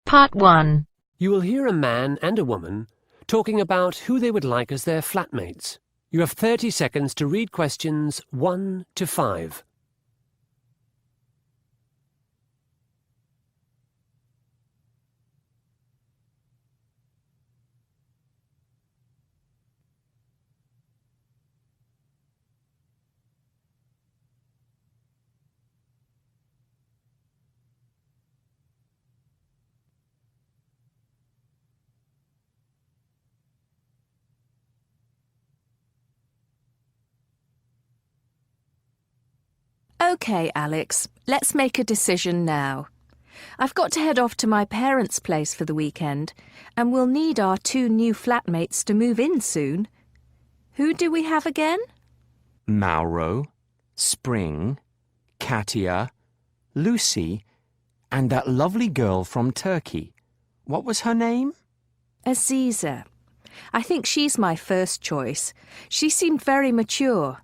Part 1. You will hear a man and a woman talking about who they would like as their flatmates. You have 30 seconds to read questions 1 to 5. OK, Alex, let's make a decision now. I've got to head off to my parents' place for the weekend, and we'll need our 2 new flatmates to move in soon. Who do we have again? Mauro, Spring, Katia, Lucy, and that lovely girl from Turkey. What was her name? Aziza. I think she's my first choice. She seemed very mature.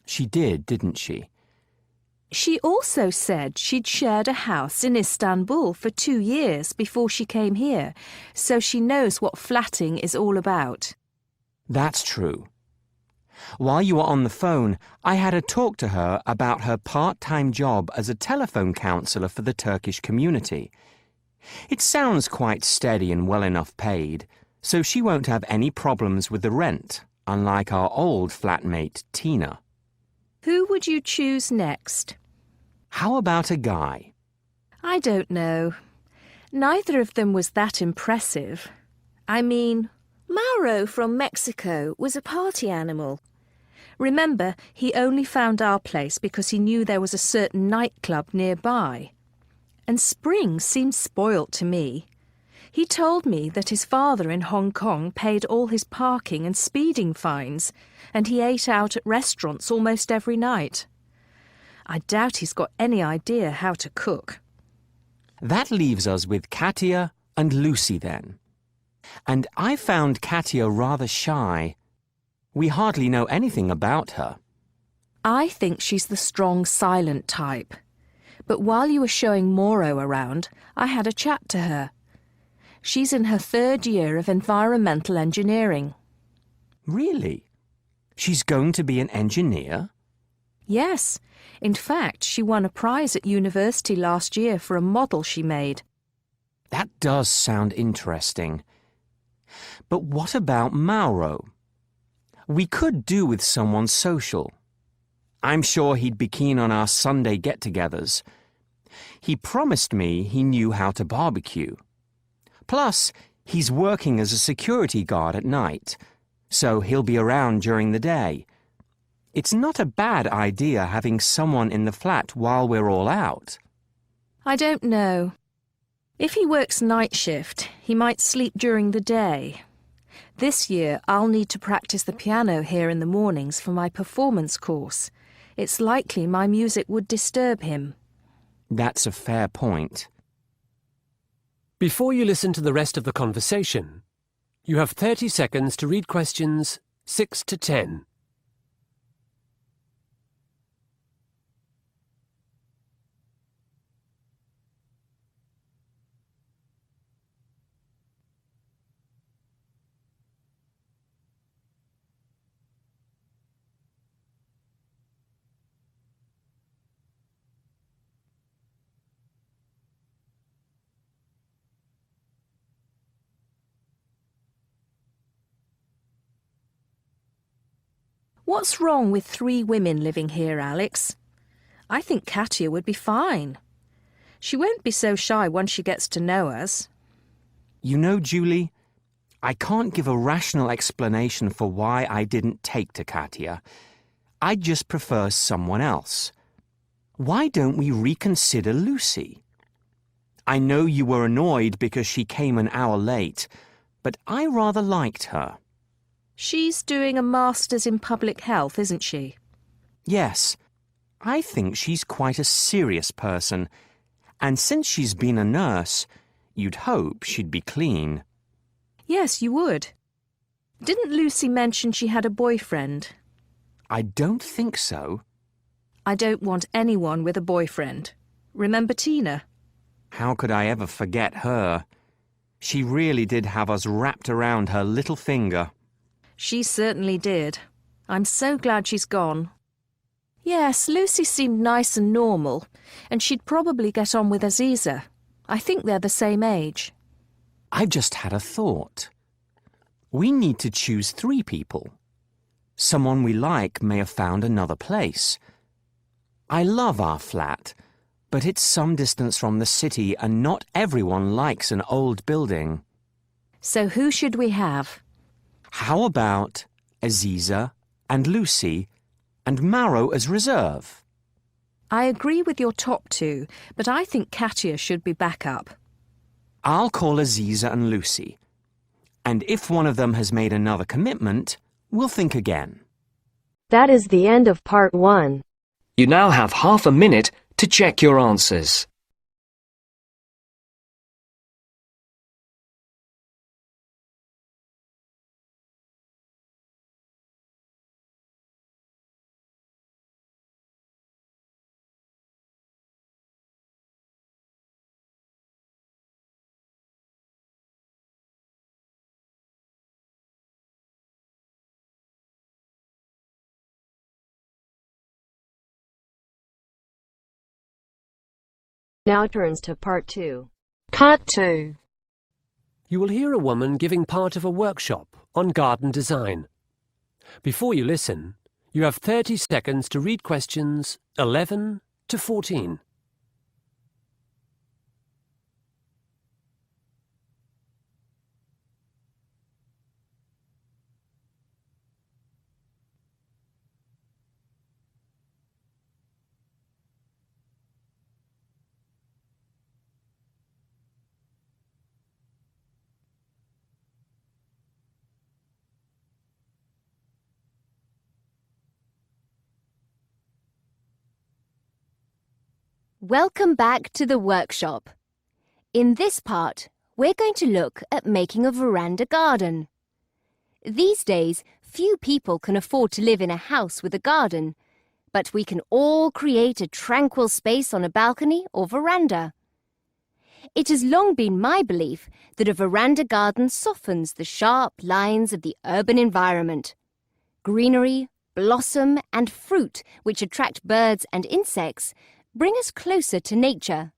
She did, didn't she? She also said she'd shared a house in Istanbul for 2 years before she came here, so she knows what flatting is all about. That's true. While you were on the phone, I had a talk to her about her part-time job as a telephone counsellor for the Turkish community. It sounds quite steady and well enough paid, so she won't have any problems with the rent, unlike our old flatmate, Tina. Who would you choose next? How about a guy? I don't know. Neither of them was that impressive. I mean, Mauro from Mexico was a party animal. Remember, he only found our place because he knew there was a certain nightclub nearby. And Spring seemed spoilt to me. He told me that his father in Hong Kong paid all his parking and speeding fines, and he ate out at restaurants almost every night. I doubt he's got any idea how to cook. That leaves us with Katia and Lucy then. And I found Katia rather shy. We hardly know anything about her. I think she's the strong, silent type. But while you were showing Mauro around, I had a chat to her. She's in her 3rd year of environmental engineering. Really? She's going to be an engineer? Yes. In fact, she won a prize at university last year for a model she made. That does sound interesting. But what about Mauro? We could do with someone social. I'm sure he'd be keen on our Sunday get-togethers. He promised me he knew how to barbecue. Plus, he's working as a security guard at night, so he'll be around during the day. It's not a bad idea having someone in the flat while we're all out. I don't know. If he works night shift, he might sleep during the day. This year, I'll need to practice the piano here in the mornings for my performance course. It's likely my music would disturb him. That's a fair point. Before you listen to the rest of the conversation, you have 30 seconds to read questions 6 to 10. What's wrong with 3 women living here, Alex? I think Katia would be fine. She won't be so shy once she gets to know us. You know, Julie, I can't give a rational explanation for why I didn't take to Katia. I just prefer someone else. Why don't we reconsider Lucy? I know you were annoyed because she came an hour late, but I rather liked her. She's doing a master's in public health, isn't she? Yes, I think she's quite a serious person, and since she's been a nurse, you'd hope she'd be clean. Yes, you would. Didn't Lucy mention she had a boyfriend? I don't think so. I don't want anyone with a boyfriend. Remember Tina? How could I ever forget her? She really did have us wrapped around her little finger. She certainly did. I'm so glad she's gone. Yes, Lucy seemed nice and normal, and she'd probably get on with Aziza. I think they're the same age. I've just had a thought. We need to choose 3 people. Someone we like may have found another place. I love our flat, but it's some distance from the city and not everyone likes an old building. So who should we have? How about Aziza and Lucy and Mauro as reserve? I agree with your top 2, but I think Katia should be backup. I'll call Aziza and Lucy. And if one of them has made another commitment, we'll think again. That is the end of part 1. You now have half a minute to check your answers. Now turns to part 2. Part 2. You will hear a woman giving part of a workshop on garden design. Before you listen, you have 30 seconds to read questions 11 to 14. Welcome back to the workshop. In this part, we're going to look at making a veranda garden. These days, few people can afford to live in a house with a garden, but we can all create a tranquil space on a balcony or veranda. It has long been my belief that a veranda garden softens the sharp lines of the urban environment. Greenery, blossom, and fruit, which attract birds and insects, bring us closer to nature.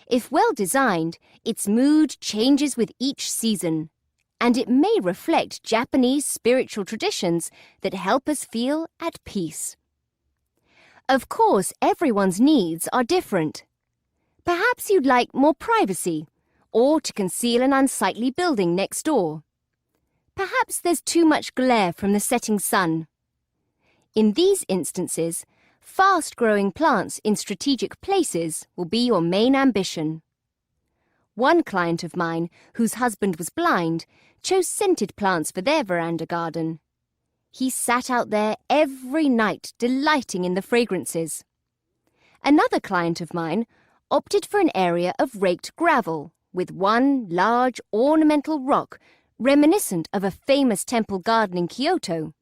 If well designed, its mood changes with each season, and it may reflect Japanese spiritual traditions that help us feel at peace. Of course, everyone's needs are different. Perhaps you'd like more privacy, or to conceal an unsightly building next door. Perhaps there's too much glare from the setting sun. In these instances, fast-growing plants in strategic places will be your main ambition. One client of mine, whose husband was blind, chose scented plants for their veranda garden. He sat out there every night, delighting in the fragrances. Another client of mine opted for an area of raked gravel, with one large ornamental rock reminiscent of a famous temple garden in Kyoto.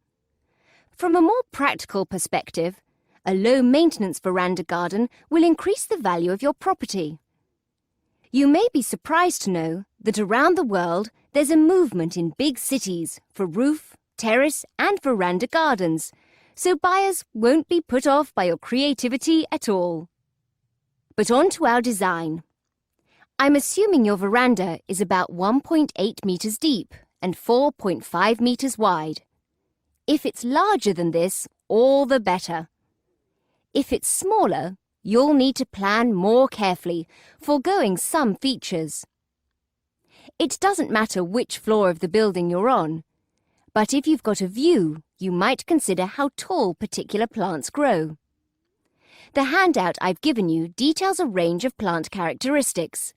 From a more practical perspective, a low-maintenance veranda garden will increase the value of your property. You may be surprised to know that around the world there's a movement in big cities for roof, terrace and veranda gardens, so buyers won't be put off by your creativity at all. But on to our design. I'm assuming your veranda is about 1.8 meters deep and 4.5 meters wide. If it's larger than this, all the better. If it's smaller, you'll need to plan more carefully, foregoing some features. It doesn't matter which floor of the building you're on, but if you've got a view, you might consider how tall particular plants grow. The handout I've given you details a range of plant characteristics.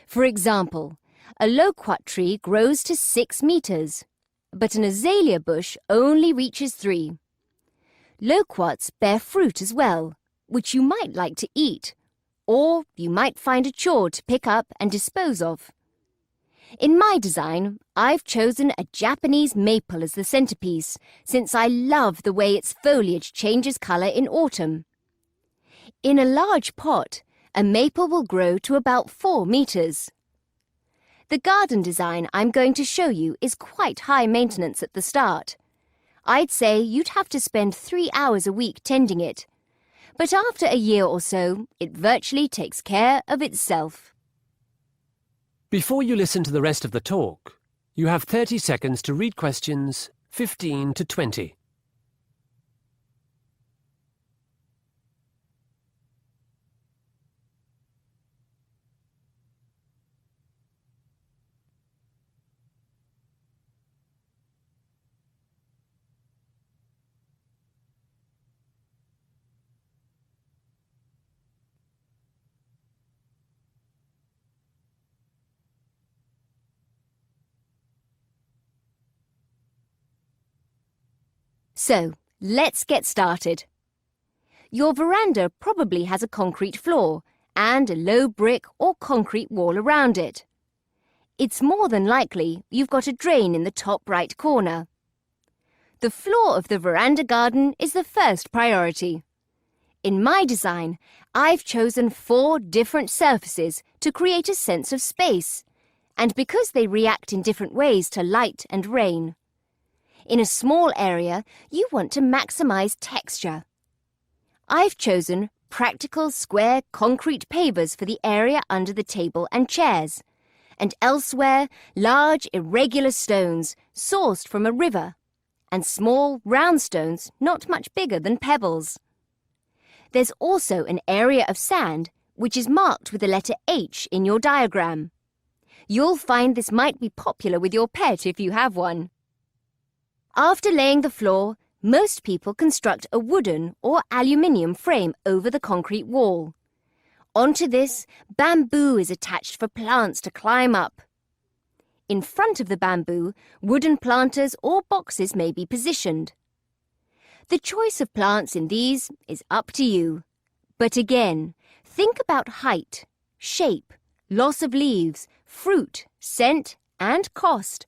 For example, a loquat tree grows to 6 meters, but an azalea bush only reaches 3. Loquats bear fruit as well, which you might like to eat, or you might find a chore to pick up and dispose of. In my design, I've chosen a Japanese maple as the centerpiece, since I love the way its foliage changes color in autumn. In a large pot, a maple will grow to about 4 meters. The garden design I'm going to show you is quite high maintenance at the start. I'd say you'd have to spend 3 hours a week tending it. But after a year or so, it virtually takes care of itself. Before you listen to the rest of the talk, you have 30 seconds to read questions 15 to 20. So, let's get started. Your veranda probably has a concrete floor and a low brick or concrete wall around it. It's more than likely you've got a drain in the top right corner. The floor of the veranda garden is the first priority. In my design, I've chosen 4 different surfaces to create a sense of space, and because they react in different ways to light and rain. In a small area, you want to maximize texture. I've chosen practical square concrete pavers for the area under the table and chairs, and elsewhere large irregular stones sourced from a river, and small round stones not much bigger than pebbles. There's also an area of sand which is marked with the letter H in your diagram. You'll find this might be popular with your pet if you have one. After laying the floor, most people construct a wooden or aluminium frame over the concrete wall. Onto this, bamboo is attached for plants to climb up. In front of the bamboo, wooden planters or boxes may be positioned. The choice of plants in these is up to you. But again, think about height, shape, loss of leaves, fruit, scent, and cost.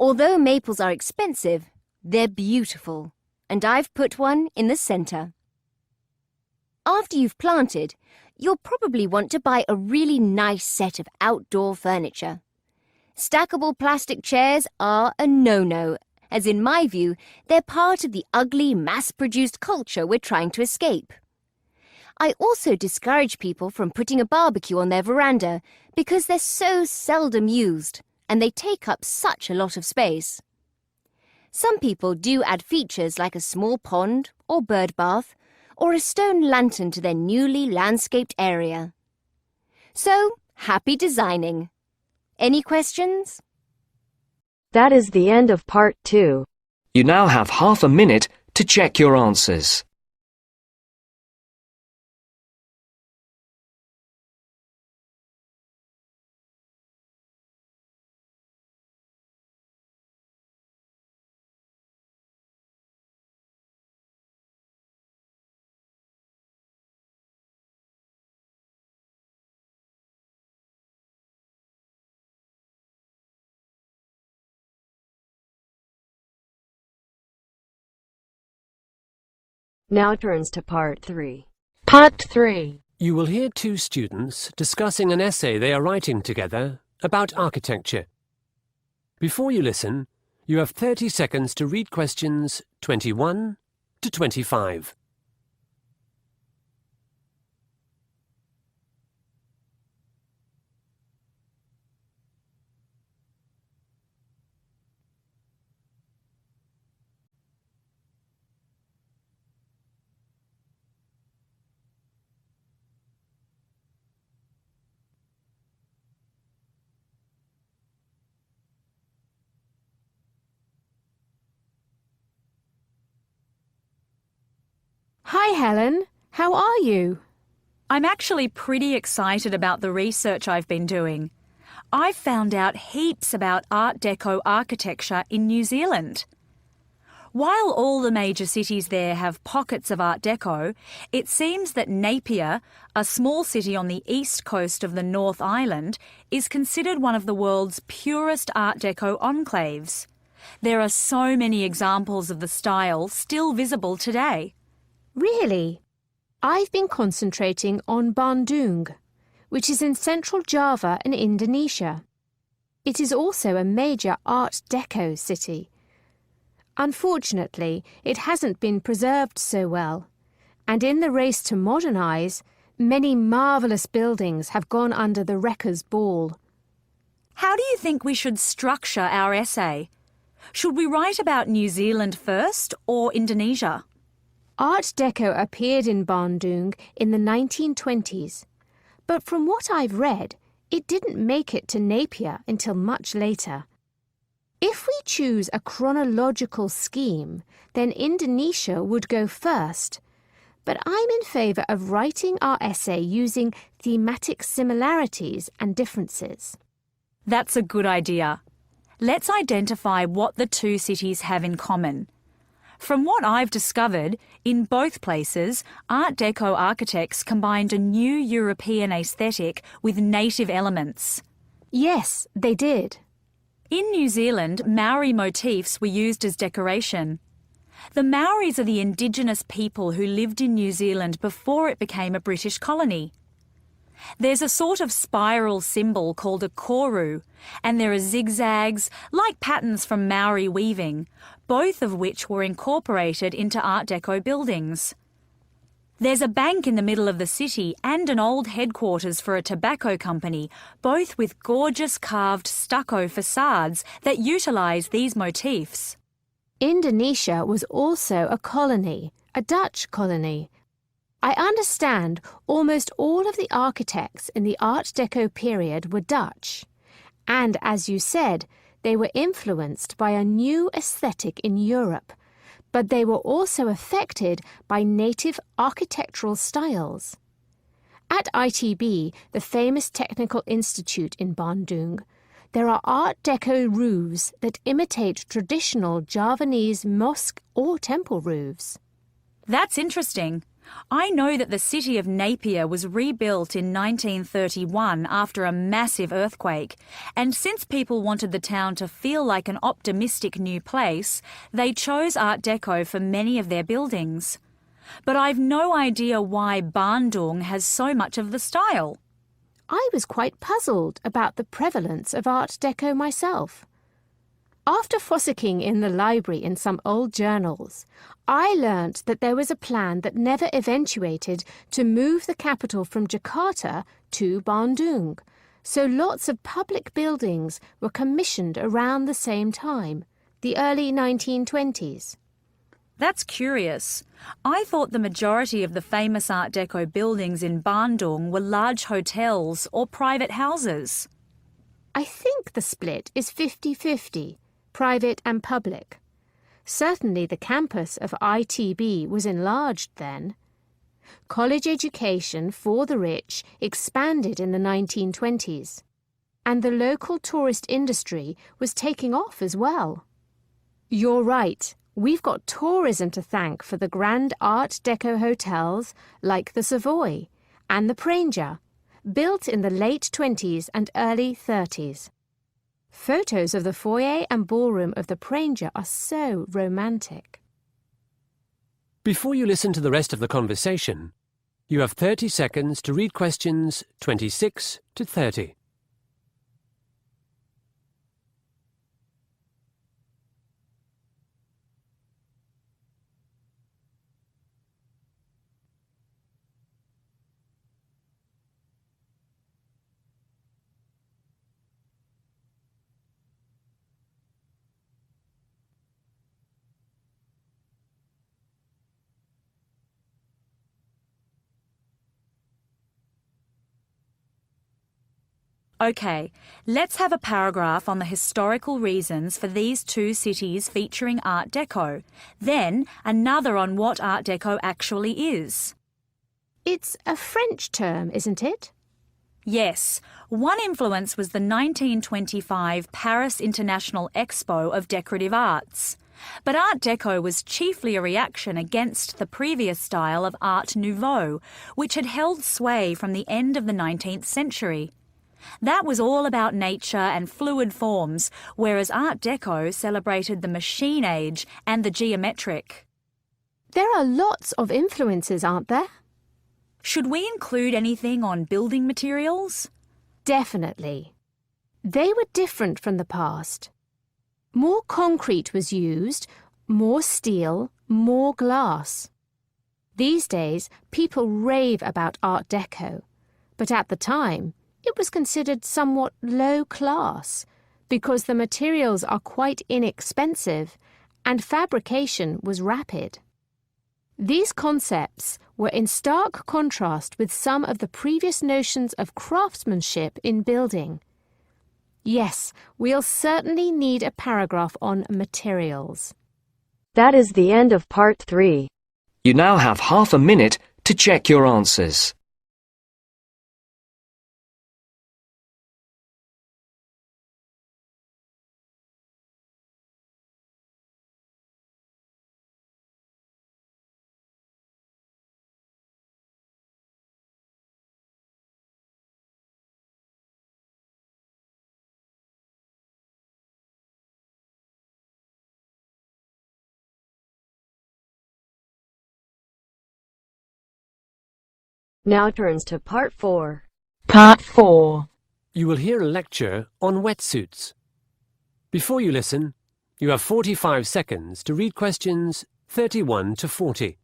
Although maples are expensive, they're beautiful, and I've put one in the centre. After you've planted, you'll probably want to buy a really nice set of outdoor furniture. Stackable plastic chairs are a no-no, as in my view, they're part of the ugly, mass-produced culture we're trying to escape. I also discourage people from putting a barbecue on their veranda because they're so seldom used, and they take up such a lot of space. Some people do add features like a small pond or bird bath or a stone lantern to their newly landscaped area. So, happy designing! Any questions? That is the end of part 2. You now have half a minute to check your answers. Now turns to part 3. Part 3. You will hear 2 students discussing an essay they are writing together about architecture. Before you listen, you have 30 seconds to read questions 21 to 25. Hi, Helen. How are you? I'm actually pretty excited about the research I've been doing. I've found out heaps about Art Deco architecture in New Zealand. While all the major cities there have pockets of Art Deco, it seems that Napier, a small city on the east coast of the North Island, is considered one of the world's purest Art Deco enclaves. There are so many examples of the style still visible today. Really? I've been concentrating on Bandung, which is in central Java in Indonesia. It is also a major Art Deco city. Unfortunately, it hasn't been preserved so well, and in the race to modernise, many marvellous buildings have gone under the wrecker's ball. How do you think we should structure our essay? Should we write about New Zealand first or Indonesia? Art Deco appeared in Bandung in the 1920s, but from what I've read, it didn't make it to Napier until much later. If we choose a chronological scheme, then Indonesia would go first, but I'm in favour of writing our essay using thematic similarities and differences. That's a good idea. Let's identify what the two cities have in common. From what I've discovered, in both places, Art Deco architects combined a new European aesthetic with native elements. Yes, they did. In New Zealand, Maori motifs were used as decoration. The Maoris are the indigenous people who lived in New Zealand before it became a British colony. There's a sort of spiral symbol called a koru, and there are zigzags, like patterns from Maori weaving, both of which were incorporated into Art Deco buildings. There's a bank in the middle of the city and an old headquarters for a tobacco company, both with gorgeous carved stucco facades that utilise these motifs. Indonesia was also a colony, a Dutch colony. I understand almost all of the architects in the Art Deco period were Dutch, and as you said, they were influenced by a new aesthetic in Europe, but they were also affected by native architectural styles. At ITB, the famous technical institute in Bandung, there are Art Deco roofs that imitate traditional Javanese mosque or temple roofs. That's interesting. I know that the city of Napier was rebuilt in 1931 after a massive earthquake, and since people wanted the town to feel like an optimistic new place, they chose Art Deco for many of their buildings. But I've no idea why Bandung has so much of the style. I was quite puzzled about the prevalence of Art Deco myself. After fossicking in the library in some old journals, I learnt that there was a plan that never eventuated to move the capital from Jakarta to Bandung, so lots of public buildings were commissioned around the same time, the early 1920s. That's curious. I thought the majority of the famous Art Deco buildings in Bandung were large hotels or private houses. I think the split is 50-50, private and public. Certainly the campus of ITB was enlarged then. College education for the rich expanded in the 1920s, and the local tourist industry was taking off as well. You're right, we've got tourism to thank for the grand Art Deco hotels like the Savoy and the Pranger, built in the late 20s and early 30s. Photos of the foyer and ballroom of the Pranger are so romantic. Before you listen to the rest of the conversation, you have 30 seconds to read questions 26 to 30. Okay, let's have a paragraph on the historical reasons for these two cities featuring Art Deco, then another on what Art Deco actually is. It's a French term, isn't it? Yes, one influence was the 1925 Paris International Expo of Decorative Arts. But Art Deco was chiefly a reaction against the previous style of Art Nouveau, which had held sway from the end of the 19th century. That was all about nature and fluid forms, whereas Art Deco celebrated the machine age and the geometric. There are lots of influences, aren't there? Should we include anything on building materials? Definitely. They were different from the past. More concrete was used, more steel, more glass. These days, people rave about Art Deco, but at the time, it was considered somewhat low class because the materials are quite inexpensive and fabrication was rapid. These concepts were in stark contrast with some of the previous notions of craftsmanship in building. Yes, we'll certainly need a paragraph on materials. That is the end of part 3. You now have half a minute to check your answers. Now turns to part 4. Part 4. You will hear a lecture on wetsuits. Before you listen, you have 45 seconds to read questions 31 to 40.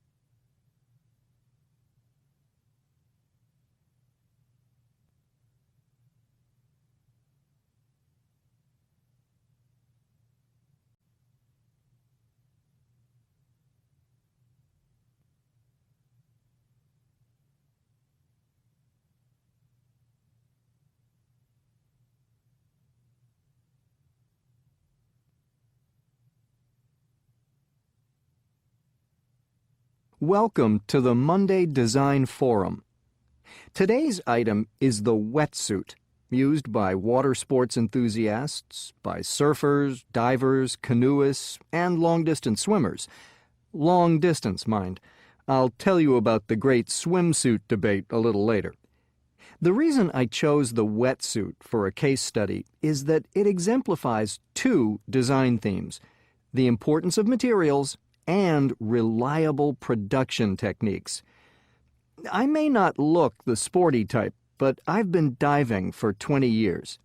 Welcome to the Monday Design Forum. Today's item is the wetsuit, used by water sports enthusiasts, by surfers, divers, canoeists, and long-distance swimmers. Long distance, mind. I'll tell you about the great swimsuit debate a little later. The reason I chose the wetsuit for a case study is that it exemplifies two design themes: the importance of materials and reliable production techniques. I may not look the sporty type, but I've been diving for 20 years.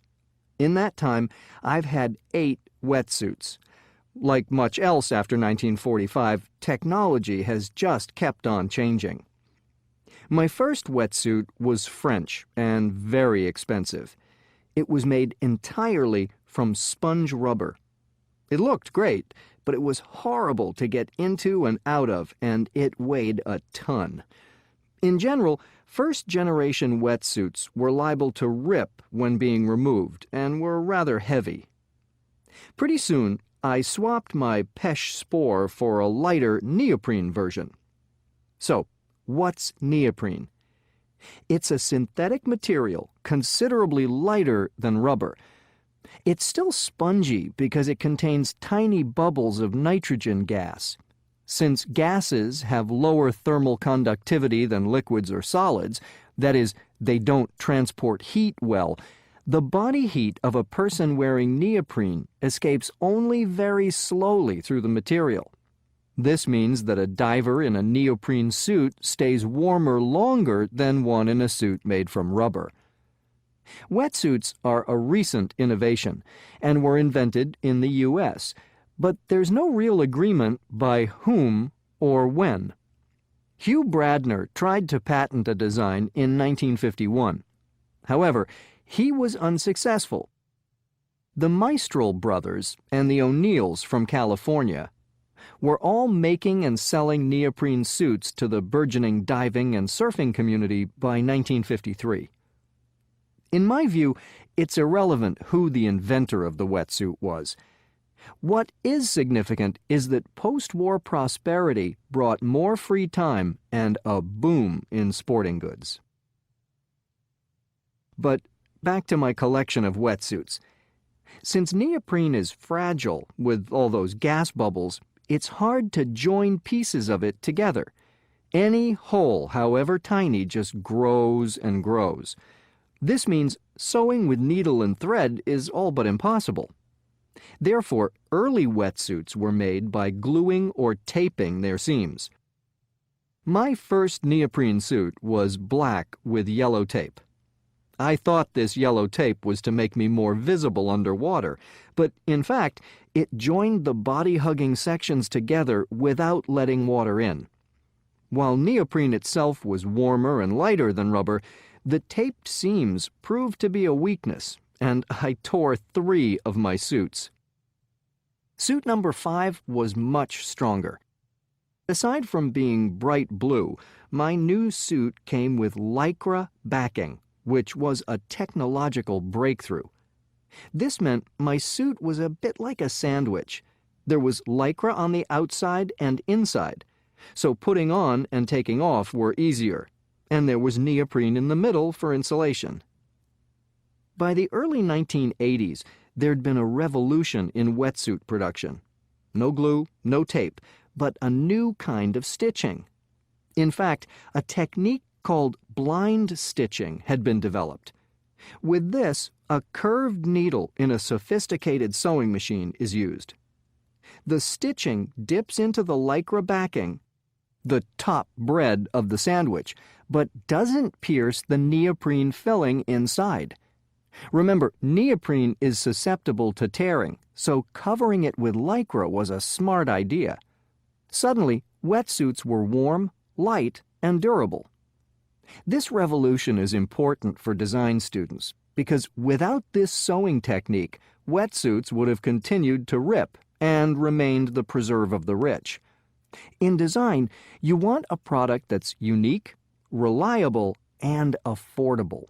In that time, I've had 8 wetsuits. Like much else after 1945, technology has just kept on changing. My first wetsuit was French and very expensive. It was made entirely from sponge rubber. It looked great, but it was horrible to get into and out of, and it weighed a ton. In general, first-generation wetsuits were liable to rip when being removed and were rather heavy. Pretty soon, I swapped my Pesh Spore for a lighter neoprene version. So, what's neoprene? It's a synthetic material considerably lighter than rubber. It's still spongy because it contains tiny bubbles of nitrogen gas. Since gases have lower thermal conductivity than liquids or solids, that is, they don't transport heat well, the body heat of a person wearing neoprene escapes only very slowly through the material. This means that a diver in a neoprene suit stays warmer longer than one in a suit made from rubber. Wetsuits are a recent innovation and were invented in the U.S., but there's no real agreement by whom or when. Hugh Bradner tried to patent a design in 1951. However, he was unsuccessful. The Mistral brothers and the O'Neills from California were all making and selling neoprene suits to the burgeoning diving and surfing community by 1953. In my view, it's irrelevant who the inventor of the wetsuit was. What is significant is that post-war prosperity brought more free time and a boom in sporting goods. But back to my collection of wetsuits. Since neoprene is fragile with all those gas bubbles, it's hard to join pieces of it together. Any hole, however tiny, just grows and grows. This means sewing with needle and thread is all but impossible. Therefore, early wetsuits were made by gluing or taping their seams. My first neoprene suit was black with yellow tape. I thought this yellow tape was to make me more visible underwater, but in fact, it joined the body-hugging sections together without letting water in. While neoprene itself was warmer and lighter than rubber, the taped seams proved to be a weakness, and I tore 3 of my suits. Suit number 5 was much stronger. Aside from being bright blue, my new suit came with Lycra backing, which was a technological breakthrough. This meant my suit was a bit like a sandwich. There was Lycra on the outside and inside, so putting on and taking off were easier, and there was neoprene in the middle for insulation. By the early 1980s, there'd been a revolution in wetsuit production. No glue, no tape, but a new kind of stitching. In fact, a technique called blind stitching had been developed. With this, a curved needle in a sophisticated sewing machine is used. The stitching dips into the Lycra backing, the top bread of the sandwich, but doesn't pierce the neoprene filling inside. Remember, neoprene is susceptible to tearing, so covering it with Lycra was a smart idea. Suddenly, wetsuits were warm, light, and durable. This revolution is important for design students because without this sewing technique, wetsuits would have continued to rip and remained the preserve of the rich. In design, you want a product that's unique, reliable, and affordable.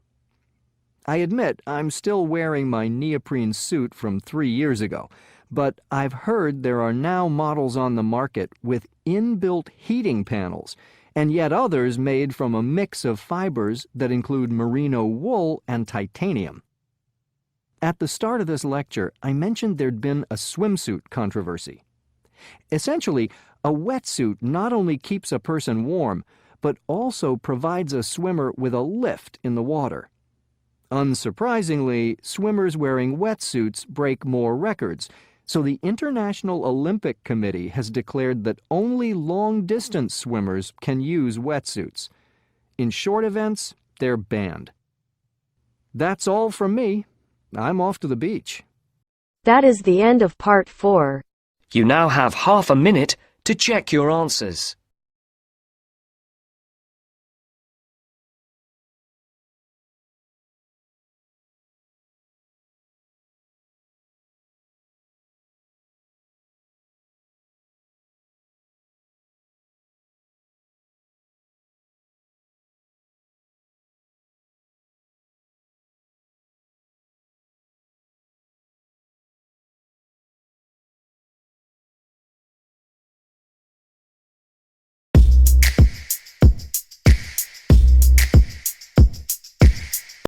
I admit I'm still wearing my neoprene suit from 3 years ago, but I've heard there are now models on the market with inbuilt heating panels, and yet others made from a mix of fibers that include merino wool and titanium. At the start of this lecture, I mentioned there'd been a swimsuit controversy. Essentially, a wetsuit not only keeps a person warm, but also provides a swimmer with a lift in the water. Unsurprisingly, swimmers wearing wetsuits break more records, so the International Olympic Committee has declared that only long-distance swimmers can use wetsuits. In short events, they're banned. That's all from me. I'm off to the beach. That is the end of part 4. You now have half a minute to check your answers.